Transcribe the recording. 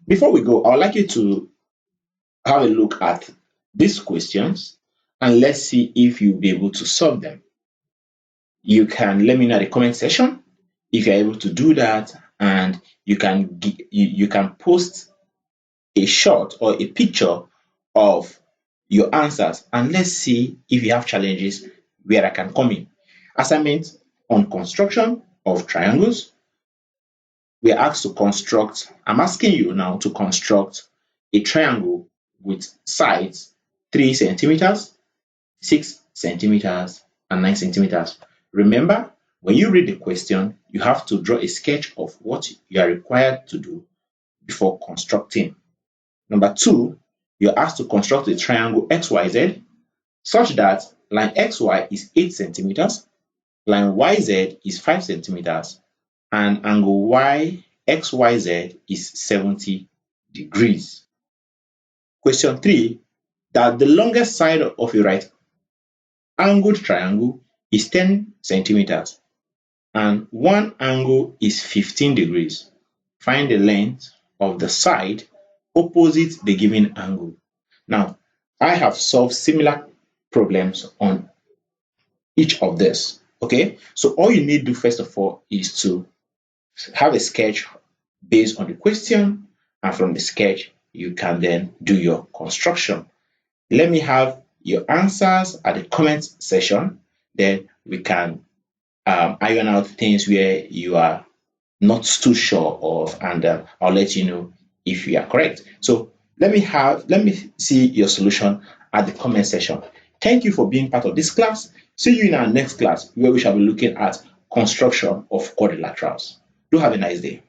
Before we go, I would like you to have a look at these questions and let's see if you'll be able to solve them. You can let me know in the comment section if you're able to do that, and you can post a shot or a picture of your answers, and let's see if you have challenges where I can come in. Assignment on construction of triangles. We are asked to construct, I'm asking you now to construct a triangle with sides 3 centimeters, 6 centimeters, and 9 centimeters. Remember, when you read the question, you have to draw a sketch of what you are required to do before constructing. Number 2, you're asked to construct a triangle XYZ such that line XY is 8 centimeters, line YZ is 5 centimeters, and angle YXYZ is 70 degrees. Question 3, that the longest side of a right angled triangle is 10 centimeters and one angle is 15 degrees. Find the length of the side opposite the given angle. Now, I have solved similar problems on each of this. Okay, so all you need to do first of all is to have a sketch based on the question, and from the sketch, you can then do your construction. Let me have your answers at the comment section, then we can iron out things where you are not too sure of, and I'll let you know if you are correct. So let me see your solution at the comment section. Thank you for being part of this class. See you in our next class where we shall be looking at construction of quadrilaterals. Do have a nice day.